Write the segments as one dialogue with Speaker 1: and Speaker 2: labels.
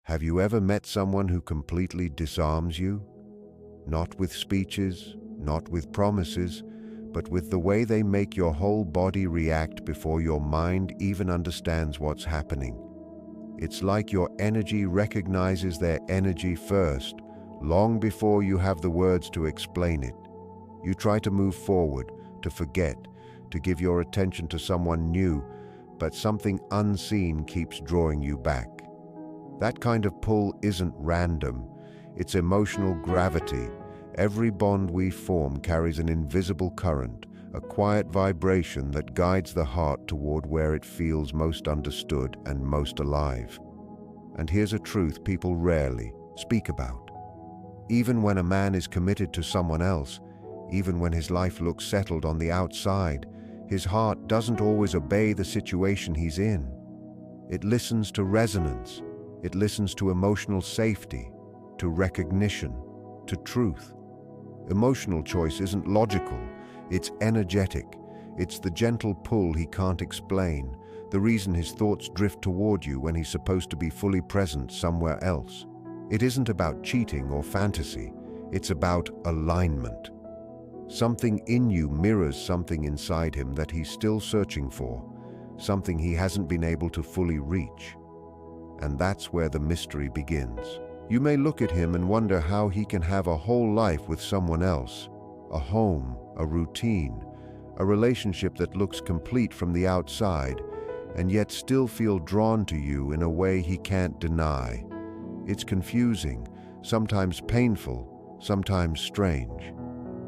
Speaker 1: Have you ever met someone who completely disarms you? Not with speeches, not with promises, but with the way they make your whole body react before your mind even understands what's happening. It's like your energy recognizes their energy first, long before you have the words to explain it. You try to move forward, to forget, to give your attention to someone new, but something unseen keeps drawing you back. That kind of pull isn't random, it's emotional gravity. Every bond we form carries an invisible current, a quiet vibration that guides the heart toward where it feels most understood and most alive. And here's a truth people rarely speak about. Even when a man is committed to someone else, even when his life looks settled on the outside, his heart doesn't always obey the situation he's in. It listens to resonance. It listens to emotional safety, to recognition, to truth. Emotional choice isn't logical, it's energetic. It's the gentle pull he can't explain, the reason his thoughts drift toward you when he's supposed to be fully present somewhere else. It isn't about cheating or fantasy, it's about alignment. Something in you mirrors something inside him that he's still searching for, something he hasn't been able to fully reach. And that's where the mystery begins. You may look at him and wonder how he can have a whole life with someone else, a home, a routine, a relationship that looks complete from the outside, and yet still feel drawn to you in a way he can't deny. It's confusing, sometimes painful, sometimes strange.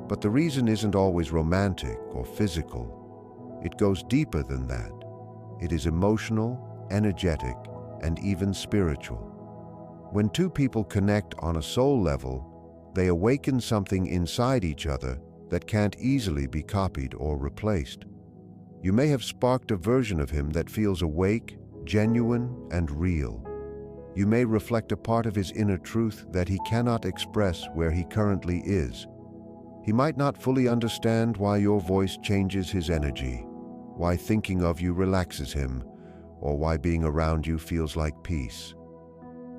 Speaker 1: But the reason isn't always romantic or physical. It goes deeper than that. It is emotional, energetic, and even spiritual. When two people connect on a soul level, they awaken something inside each other that can't easily be copied or replaced. You may have sparked a version of him that feels awake, genuine, and real. You may reflect a part of his inner truth that he cannot express where he currently is. He might not fully understand why your voice changes his energy, why thinking of you relaxes him, or why being around you feels like peace.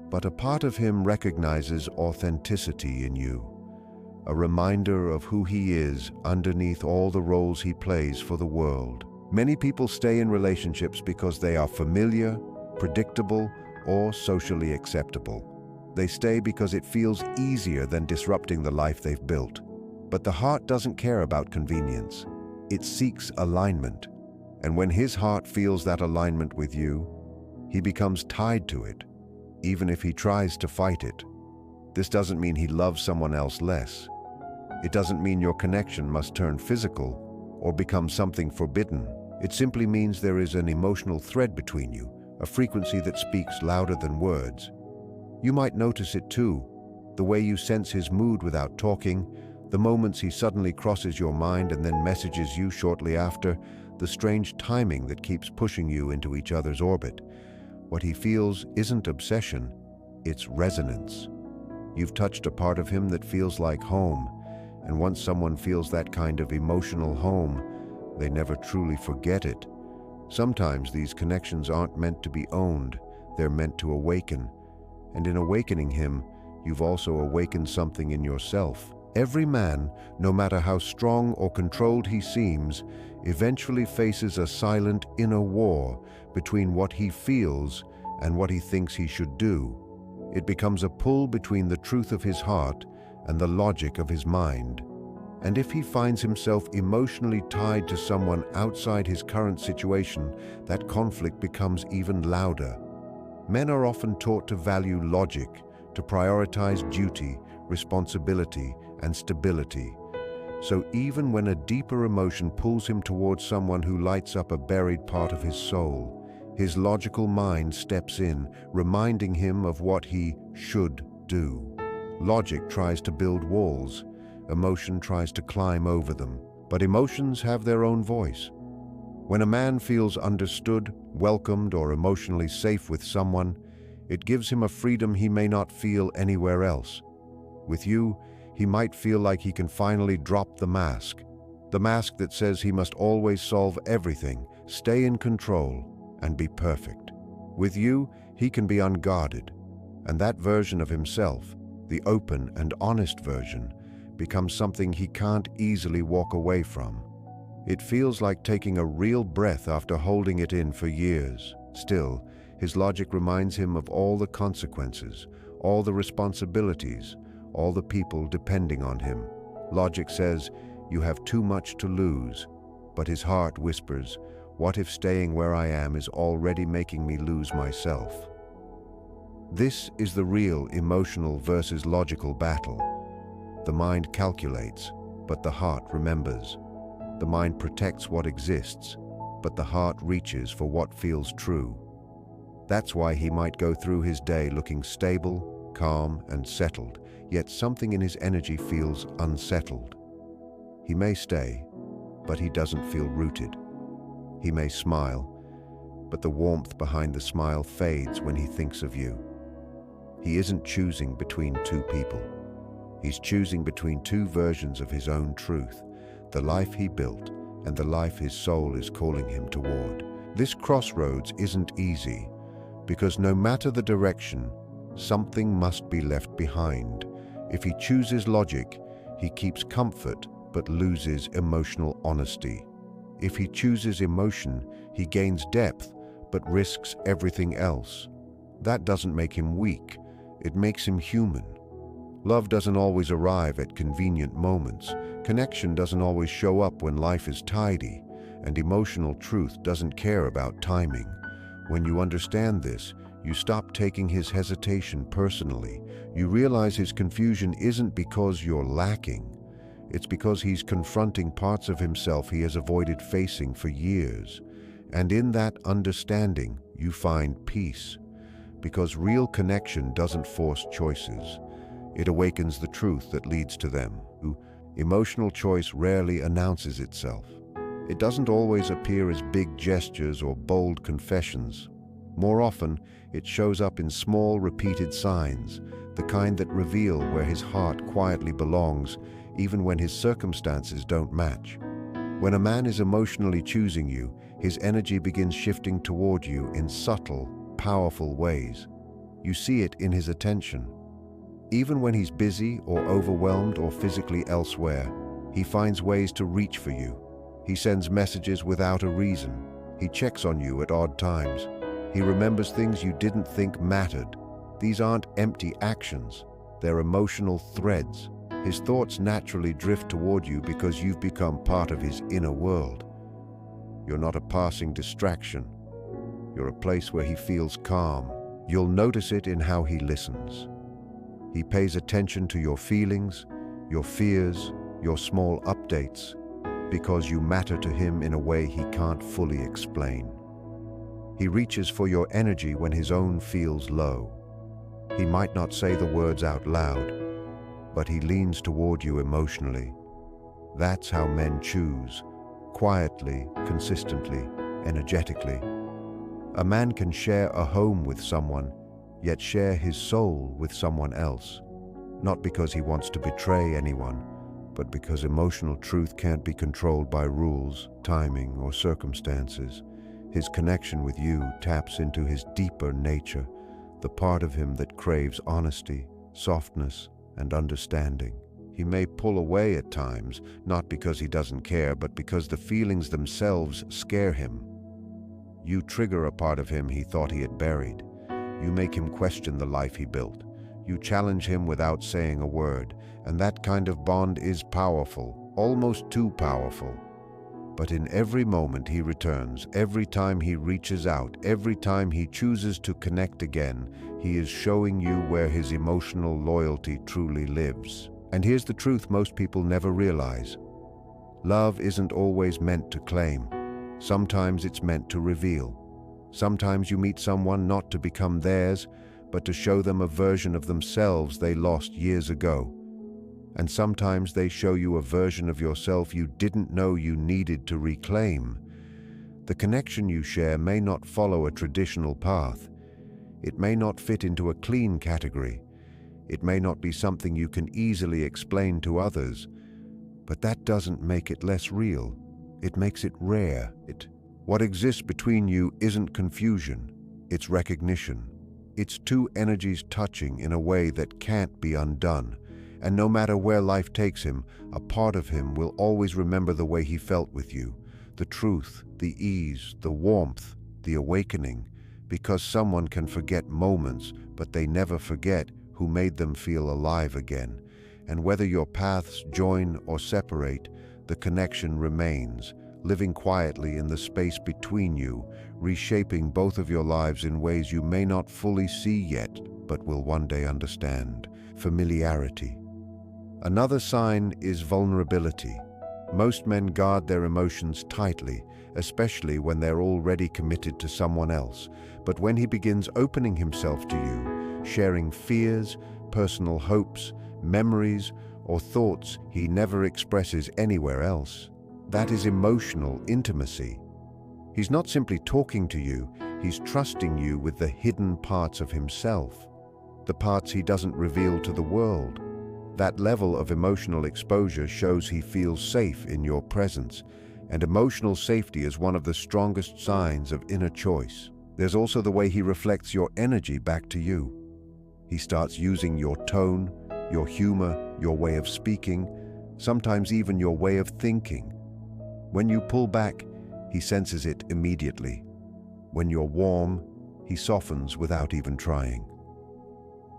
Speaker 1: But a part of him recognizes authenticity in you, a reminder of who he is underneath all the roles he plays for the world. Many people stay in relationships because they are familiar, predictable, or socially acceptable. They stay because it feels easier than disrupting the life they've built. But the heart doesn't care about convenience. It seeks alignment. And when his heart feels that alignment with you, he becomes tied to it, even if he tries to fight it. This doesn't mean he loves someone else less. It doesn't mean your connection must turn physical or become something forbidden. It simply means there is an emotional thread between you, a frequency that speaks louder than words. You might notice it too, the way you sense his mood without talking, the moments he suddenly crosses your mind and then messages you shortly after, the strange timing that keeps pushing you into each other's orbit. What he feels isn't obsession, it's resonance. You've touched a part of him that feels like home, and once someone feels that kind of emotional home, they never truly forget it. Sometimes these connections aren't meant to be owned, they're meant to awaken. And in awakening him, you've also awakened something in yourself. Every man, no matter how strong or controlled he seems, eventually faces a silent inner war between what he feels and what he thinks he should do. It becomes a pull between the truth of his heart and the logic of his mind. And if he finds himself emotionally tied to someone outside his current situation, that conflict becomes even louder. Men are often taught to value logic, to prioritize duty, responsibility, and stability. So even when a deeper emotion pulls him towards someone who lights up a buried part of his soul, his logical mind steps in, reminding him of what he should do. Logic tries to build walls, emotion tries to climb over them, but emotions have their own voice. When a man feels understood, welcomed, or emotionally safe with someone, it gives him a freedom he may not feel anywhere else. With you, he might feel like he can finally drop the mask that says he must always solve everything, stay in control, and be perfect. With you, he can be unguarded, And that version of himself, the open and honest version, becomes something he can't easily walk away from. It feels like taking a real breath after holding it in for years. Still, his logic reminds him of all the consequences, all the responsibilities, all the people depending on him. Logic says, "You have too much to lose," but his heart whispers, "What if staying where I am is already making me lose myself?" This is the real emotional versus logical battle. The mind calculates, but the heart remembers. The mind protects what exists, but the heart reaches for what feels true. That's why he might go through his day looking stable, calm, and settled, yet something in his energy feels unsettled. He may stay, but he doesn't feel rooted. He may smile, but the warmth behind the smile fades when he thinks of you. He isn't choosing between two people. He's choosing between two versions of his own truth, the life he built and the life his soul is calling him toward. This crossroads isn't easy, because no matter the direction, something must be left behind. If he chooses logic, he keeps comfort but loses emotional honesty. If he chooses emotion, he gains depth but risks everything else. That doesn't make him weak, it makes him human. Love doesn't always arrive at convenient moments. Connection doesn't always show up when life is tidy, and emotional truth doesn't care about timing. When you understand this, you stop taking his hesitation personally. You realize his confusion isn't because you're lacking. It's because he's confronting parts of himself he has avoided facing for years. And in that understanding, you find peace. Because real connection doesn't force choices. It awakens the truth that leads to them. Emotional choice rarely announces itself. It doesn't always appear as big gestures or bold confessions. More often, it shows up in small, repeated signs, the kind that reveal where his heart quietly belongs, even when his circumstances don't match. When a man is emotionally choosing you, his energy begins shifting toward you in subtle, powerful ways. You see it in his attention. Even when he's busy or overwhelmed or physically elsewhere, he finds ways to reach for you. He sends messages without a reason. He checks on you at odd times. He remembers things you didn't think mattered. These aren't empty actions. They're emotional threads. His thoughts naturally drift toward you because you've become part of his inner world. You're not a passing distraction. You're a place where he feels calm. You'll notice it in how he listens. He pays attention to your feelings, your fears, your small updates, because you matter to him in a way he can't fully explain. He reaches for your energy when his own feels low. He might not say the words out loud, but he leans toward you emotionally. That's how men choose, quietly, consistently, energetically. A man can share a home with someone, yet share his soul with someone else, not because he wants to betray anyone, but because emotional truth can't be controlled by rules, timing, or circumstances. His connection with you taps into his deeper nature, the part of him that craves honesty, softness, and understanding. He may pull away at times, not because he doesn't care, but because the feelings themselves scare him. You trigger a part of him he thought he had buried. You make him question the life he built. You challenge him without saying a word, and that kind of bond is powerful, almost too powerful. But in every moment he returns, every time he reaches out, every time he chooses to connect again, he is showing you where his emotional loyalty truly lives. And here's the truth most people never realize. Love isn't always meant to claim. Sometimes it's meant to reveal. Sometimes you meet someone not to become theirs, but to show them a version of themselves they lost years ago. And sometimes they show you a version of yourself you didn't know you needed to reclaim. The connection you share may not follow a traditional path. It may not fit into a clean category. It may not be something you can easily explain to others. But that doesn't make it less real. It makes it rare. What exists between you isn't confusion, it's recognition. It's two energies touching in a way that can't be undone. And no matter where life takes him, a part of him will always remember the way he felt with you. The truth, the ease, the warmth, the awakening. Because someone can forget moments, but they never forget who made them feel alive again. And whether your paths join or separate, the connection remains, living quietly in the space between you, reshaping both of your lives in ways you may not fully see yet, but will one day understand. Familiarity. Another sign is vulnerability. Most men guard their emotions tightly, especially when they're already committed to someone else. But when he begins opening himself to you, sharing fears, personal hopes, memories, or thoughts he never expresses anywhere else, that is emotional intimacy. He's not simply talking to you, he's trusting you with the hidden parts of himself, the parts he doesn't reveal to the world. That level of emotional exposure shows he feels safe in your presence, and emotional safety is one of the strongest signs of inner choice. There's also the way he reflects your energy back to you. He starts using your tone, your humor, your way of speaking, sometimes even your way of thinking. When you pull back, he senses it immediately. When you're warm, he softens without even trying.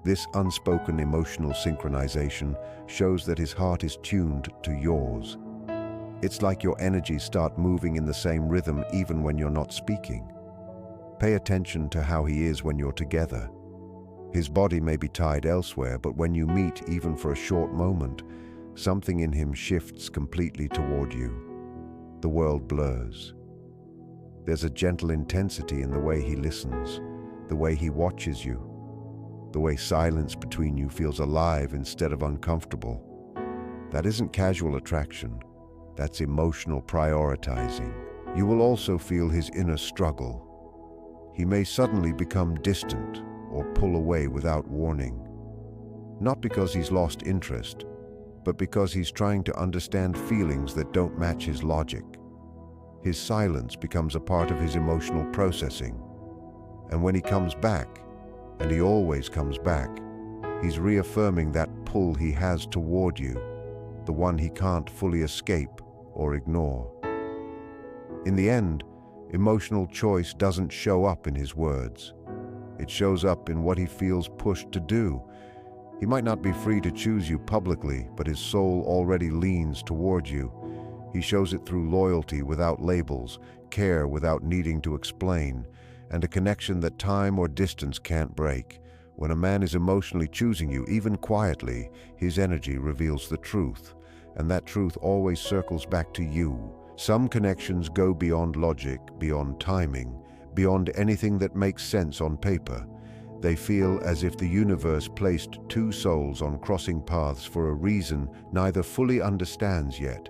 Speaker 1: This unspoken emotional synchronization shows that his heart is tuned to yours. It's like your energies start moving in the same rhythm even when you're not speaking. Pay attention to how he is when you're together. His body may be tied elsewhere, but when you meet, even for a short moment, something in him shifts completely toward you. The world blurs. There's a gentle intensity in the way he listens, the way he watches you, the way silence between you feels alive instead of uncomfortable. That isn't casual attraction, that's emotional prioritizing. You will also feel his inner struggle. He may suddenly become distant or pull away without warning. Not because he's lost interest, but because he's trying to understand feelings that don't match his logic. His silence becomes a part of his emotional processing. And when he comes back, and he always comes back, he's reaffirming that pull he has toward you, the one he can't fully escape or ignore. In the end, emotional choice doesn't show up in his words. It shows up in what he feels pushed to do. He might not be free to choose you publicly, but his soul already leans toward you. He shows it through loyalty without labels, care without needing to explain, and a connection that time or distance can't break. When a man is emotionally choosing you, even quietly, his energy reveals the truth, and that truth always circles back to you. Some connections go beyond logic, beyond timing, beyond anything that makes sense on paper. They feel as if the universe placed two souls on crossing paths for a reason neither fully understands yet.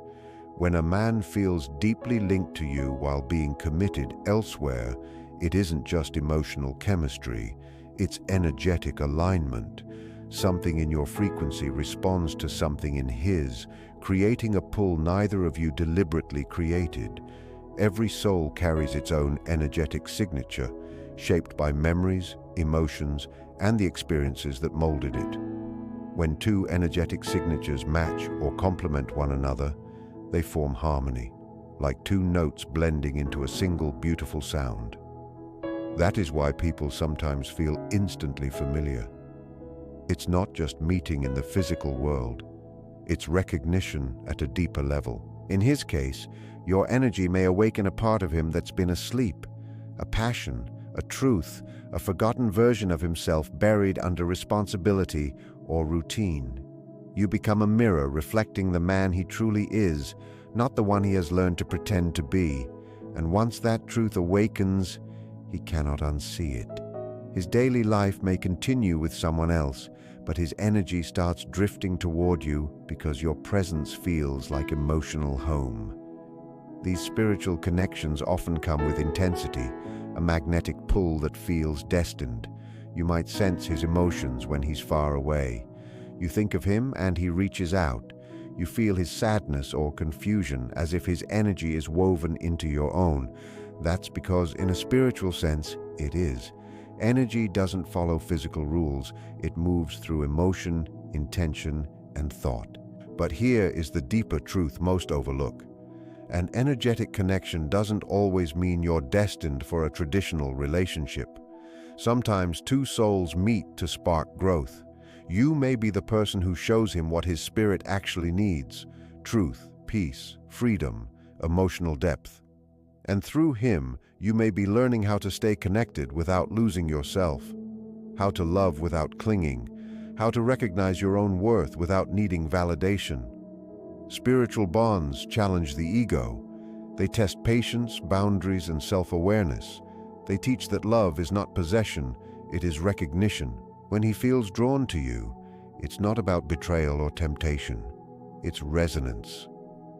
Speaker 1: When a man feels deeply linked to you while being committed elsewhere, it isn't just emotional chemistry, it's energetic alignment. Something in your frequency responds to something in his, creating a pull neither of you deliberately created. Every soul carries its own energetic signature, shaped by memories, emotions, and the experiences that molded it. When two energetic signatures match or complement one another, they form harmony, like two notes blending into a single beautiful sound. That is why people sometimes feel instantly familiar. It's not just meeting in the physical world, it's recognition at a deeper level. In his case, your energy may awaken a part of him that's been asleep, a passion, a truth, a forgotten version of himself buried under responsibility or routine. You become a mirror reflecting the man he truly is, not the one he has learned to pretend to be. And once that truth awakens, he cannot unsee it. His daily life may continue with someone else, but his energy starts drifting toward you because your presence feels like emotional home. These spiritual connections often come with intensity, a magnetic pull that feels destined. You might sense his emotions when he's far away. You think of him and he reaches out. You feel his sadness or confusion as if his energy is woven into your own. That's because, in a spiritual sense, it is. Energy doesn't follow physical rules. It moves through emotion, intention, and thought. But here is the deeper truth most overlook. An energetic connection doesn't always mean you're destined for a traditional relationship. Sometimes two souls meet to spark growth. You may be the person who shows him what his spirit actually needs: truth, peace, freedom, emotional depth. And through him, you may be learning how to stay connected without losing yourself, how to love without clinging, how to recognize your own worth without needing validation. Spiritual bonds challenge the ego. They test patience, boundaries, and self-awareness. They teach that love is not possession, it is recognition. When he feels drawn to you, it's not about betrayal or temptation. It's resonance.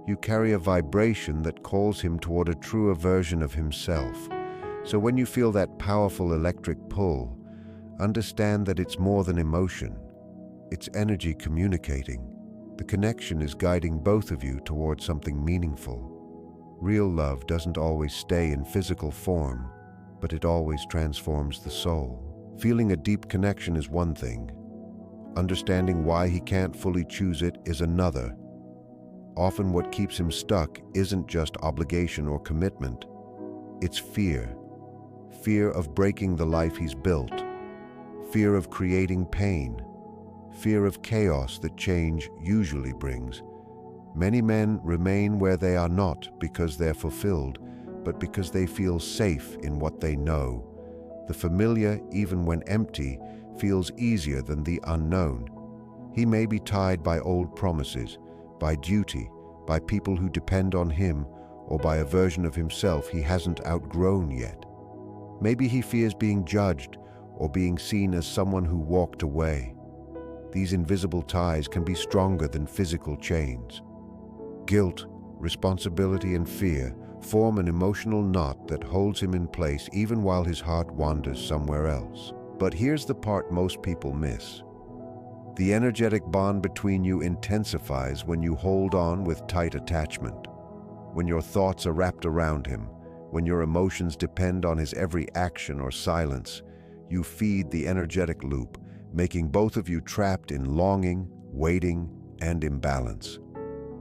Speaker 1: You carry a vibration that calls him toward a truer version of himself. So when you feel that powerful electric pull, understand that it's more than emotion. It's energy communicating. The connection is guiding both of you toward something meaningful. Real love doesn't always stay in physical form, but it always transforms the soul. Feeling a deep connection is one thing. Understanding why he can't fully choose it is another. Often what keeps him stuck isn't just obligation or commitment. It's fear. Fear of breaking the life he's built. Fear of creating pain. Fear of chaos that change usually brings. Many men remain where they are not because they're fulfilled, but because they feel safe in what they know. The familiar, even when empty, feels easier than the unknown. He may be tied by old promises, by duty, by people who depend on him, or by a version of himself he hasn't outgrown yet. Maybe he fears being judged or being seen as someone who walked away. These invisible ties can be stronger than physical chains. Guilt, responsibility, and fear form an emotional knot that holds him in place even while his heart wanders somewhere else. But here's the part most people miss. The energetic bond between you intensifies when you hold on with tight attachment, when your thoughts are wrapped around him, when your emotions depend on his every action or silence. You feed the energetic loop, making both of you trapped in longing, waiting, and imbalance.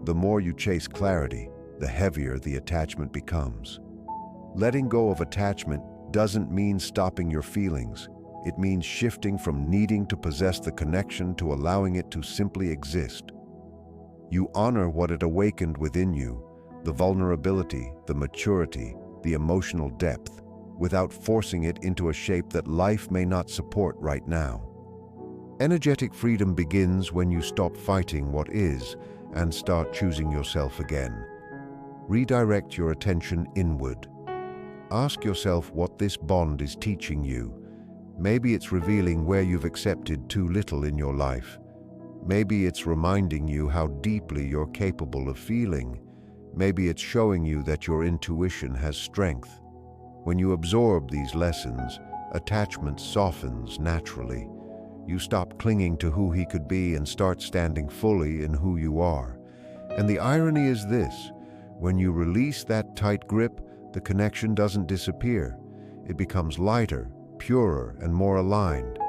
Speaker 1: The more you chase clarity, the heavier the attachment becomes. Letting go of attachment doesn't mean stopping your feelings. It means shifting from needing to possess the connection to allowing it to simply exist. You honor what it awakened within you, the vulnerability, the maturity, the emotional depth, without forcing it into a shape that life may not support right now. Energetic freedom begins when you stop fighting what is and start choosing yourself again. Redirect your attention inward. Ask yourself what this bond is teaching you. Maybe it's revealing where you've accepted too little in your life. Maybe it's reminding you how deeply you're capable of feeling. Maybe it's showing you that your intuition has strength. When you absorb these lessons, attachment softens naturally. You stop clinging to who he could be and start standing fully in who you are. And the irony is this: when you release that tight grip, the connection doesn't disappear. It becomes lighter, purer, and more aligned.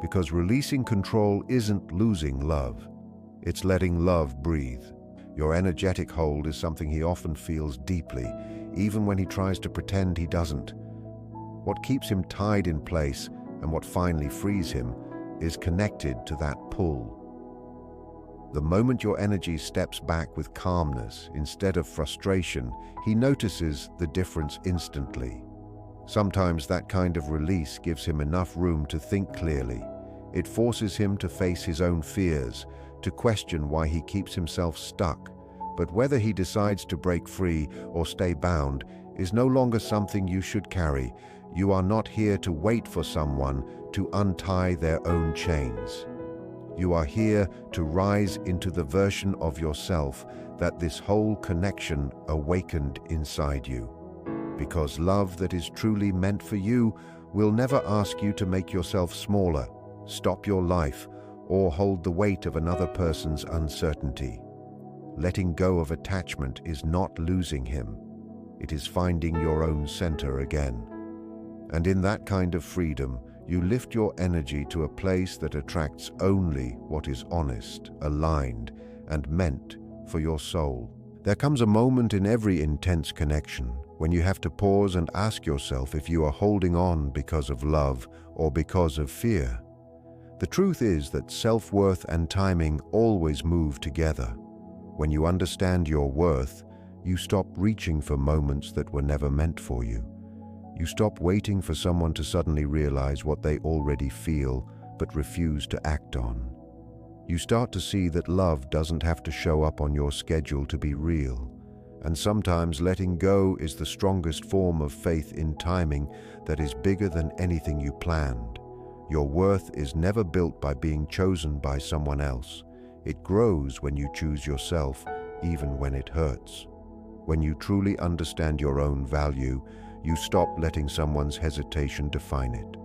Speaker 1: Because releasing control isn't losing love. It's letting love breathe. Your energetic hold is something he often feels deeply, even when he tries to pretend he doesn't. What keeps him tied in place and what finally frees him is connected to that pull. The moment your energy steps back with calmness instead of frustration, he notices the difference instantly. Sometimes that kind of release gives him enough room to think clearly. It forces him to face his own fears, to question why he keeps himself stuck. But whether he decides to break free or stay bound is no longer something you should carry. You are not here to wait for someone to untie their own chains. You are here to rise into the version of yourself that this whole connection awakened inside you. Because love that is truly meant for you will never ask you to make yourself smaller, stop your life, or hold the weight of another person's uncertainty. Letting go of attachment is not losing him. It is finding your own center again. And in that kind of freedom, You lift your energy to a place that attracts only what is honest, aligned, and meant for your soul. There comes a moment in every intense connection when you have to pause and ask yourself if you are holding on because of love or because of fear. The truth is that self-worth and timing always move together. When you understand your worth, you stop reaching for moments that were never meant for you. You stop waiting for someone to suddenly realize what they already feel but refuse to act on. You start to see that love doesn't have to show up on your schedule to be real. And sometimes letting go is the strongest form of faith in timing that is bigger than anything you planned. Your worth is never built by being chosen by someone else. It grows when you choose yourself, even when it hurts. When you truly understand your own value, you stop letting someone's hesitation define it.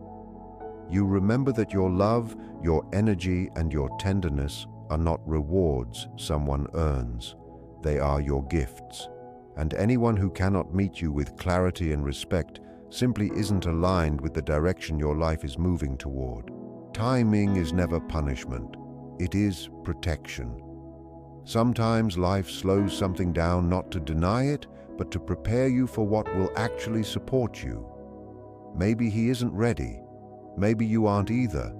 Speaker 1: You remember that your love, your energy, and your tenderness are not rewards someone earns. They are your gifts. And anyone who cannot meet you with clarity and respect simply isn't aligned with the direction your life is moving toward. Timing is never punishment. It is protection. Sometimes life slows something down not to deny it, but to prepare you for what will actually support you. Maybe he isn't ready. Maybe you aren't either.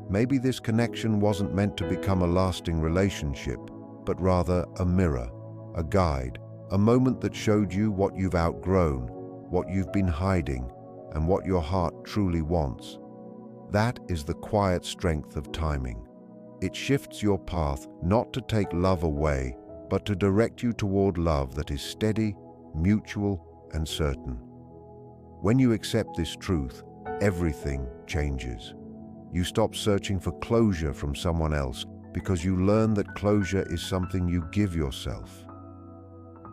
Speaker 1: Maybe this connection wasn't meant to become a lasting relationship, but rather a mirror, a guide, a moment that showed you what you've outgrown, what you've been hiding, and what your heart truly wants. That is the quiet strength of timing. It shifts your path not to take love away, but to direct you toward love that is steady, mutual, and certain. When you accept this truth, everything changes. You stop searching for closure from someone else because you learn that closure is something you give yourself.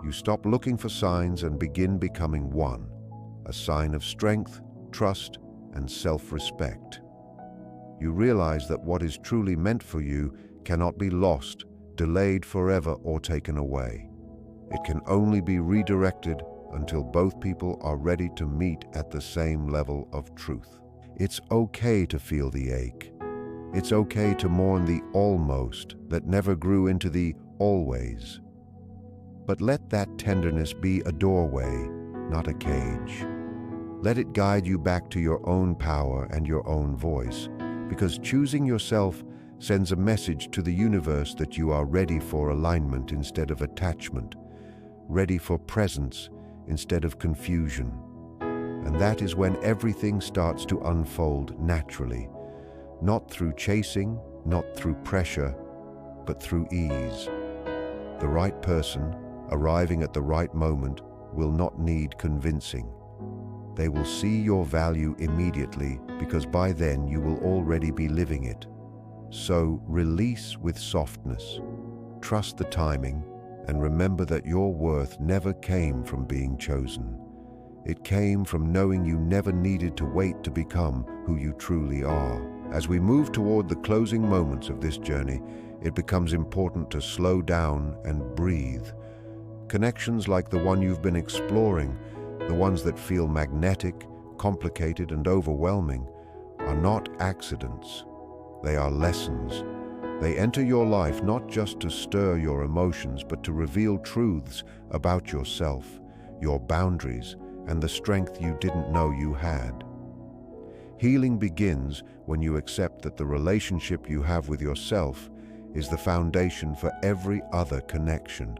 Speaker 1: You stop looking for signs and begin becoming one, a sign of strength, trust, and self-respect. You realize that what is truly meant for you cannot be lost, delayed forever, or taken away. It can only be redirected until both people are ready to meet at the same level of truth. It's okay to feel the ache. It's okay to mourn the almost that never grew into the always. But let that tenderness be a doorway, not a cage. Let it guide you back to your own power and your own voice, because choosing yourself sends a message to the universe that you are ready for alignment instead of attachment, ready for presence instead of confusion. And that is when everything starts to unfold naturally, not through chasing, not through pressure, but through ease. The right person, arriving at the right moment, will not need convincing. They will see your value immediately because by then you will already be living it. So release with softness, trust the timing, and remember that your worth never came from being chosen. It came from knowing you never needed to wait to become who you truly are. As we move toward the closing moments of this journey, it becomes important to slow down and breathe. Connections like the one you've been exploring, the ones that feel magnetic, complicated, and overwhelming, are not accidents. They are lessons. They enter your life not just to stir your emotions, but to reveal truths about yourself, your boundaries, and the strength you didn't know you had. Healing begins when you accept that the relationship you have with yourself is the foundation for every other connection.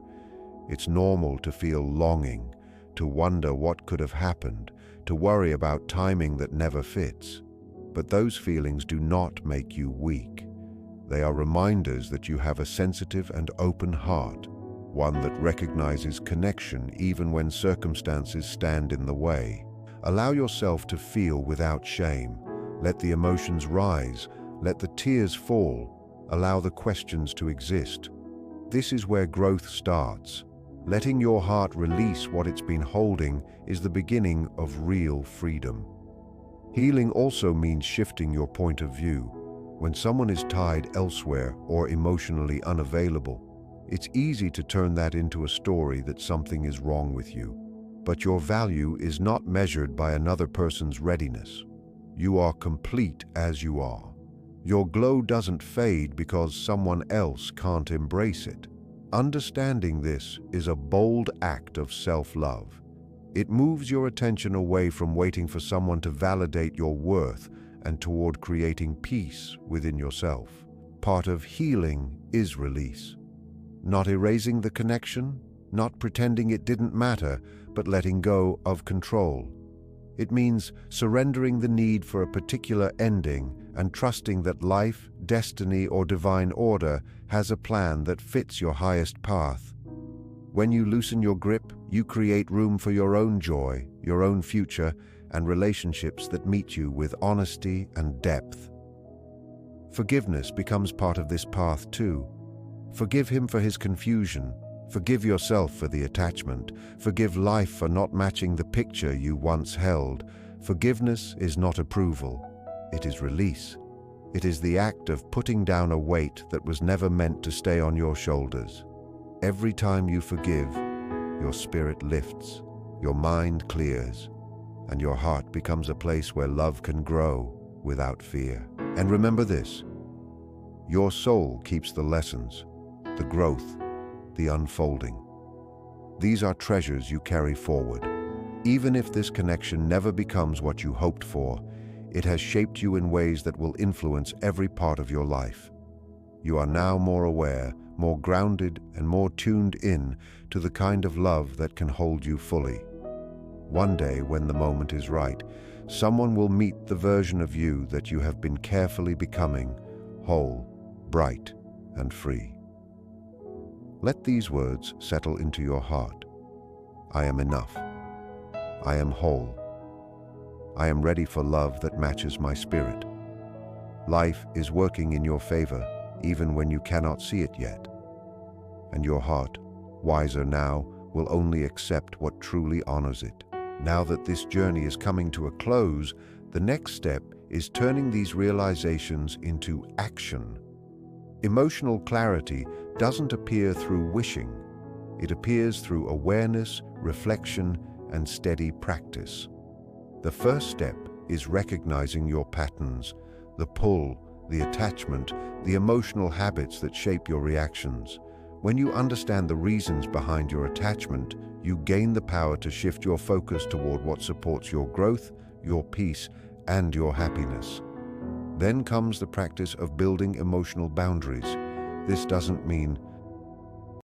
Speaker 1: It's normal to feel longing, to wonder what could have happened, to worry about timing that never fits. But those feelings do not make you weak. They are reminders that you have a sensitive and open heart, one that recognizes connection even when circumstances stand in the way. Allow yourself to feel without shame. Let the emotions rise. Let the tears fall. Allow the questions to exist. This is where growth starts. Letting your heart release what it's been holding is the beginning of real freedom. Healing also means shifting your point of view. When someone is tied elsewhere or emotionally unavailable, it's easy to turn that into a story that something is wrong with you. But your value is not measured by another person's readiness. You are complete as you are. Your glow doesn't fade because someone else can't embrace it. Understanding this is a bold act of self-love. It moves your attention away from waiting for someone to validate your worth and toward creating peace within yourself. Part of healing is release. Not erasing the connection, not pretending it didn't matter, but letting go of control. It means surrendering the need for a particular ending and trusting that life, destiny, or divine order has a plan that fits your highest path. When you loosen your grip, you create room for your own joy, your own future, and relationships that meet you with honesty and depth. Forgiveness becomes part of this path too. Forgive him for his confusion. Forgive yourself for the attachment. Forgive life for not matching the picture you once held. Forgiveness is not approval. It is release. It is the act of putting down a weight that was never meant to stay on your shoulders. Every time you forgive, your spirit lifts, your mind clears, and your heart becomes a place where love can grow without fear. And remember this: your soul keeps the lessons, the growth, the unfolding. These are treasures you carry forward. Even if this connection never becomes what you hoped for, it has shaped you in ways that will influence every part of your life. You are now more aware, more grounded, and more tuned in to the kind of love that can hold you fully. One day, when the moment is right, someone will meet the version of you that you have been carefully becoming, whole, bright, and free. Let these words settle into your heart. I am enough. I am whole. I am ready for love that matches my spirit. Life is working in your favor, even when you cannot see it yet. And your heart, wiser now, will only accept what truly honors it. Now that this journey is coming to a close, the next step is turning these realizations into action. Emotional clarity doesn't appear through wishing. It appears through awareness, reflection, and steady practice. The first step is recognizing your patterns, the pull, the attachment, the emotional habits that shape your reactions. When you understand the reasons behind your attachment, you gain the power to shift your focus toward what supports your growth, your peace, and your happiness. Then comes the practice of building emotional boundaries. This doesn't mean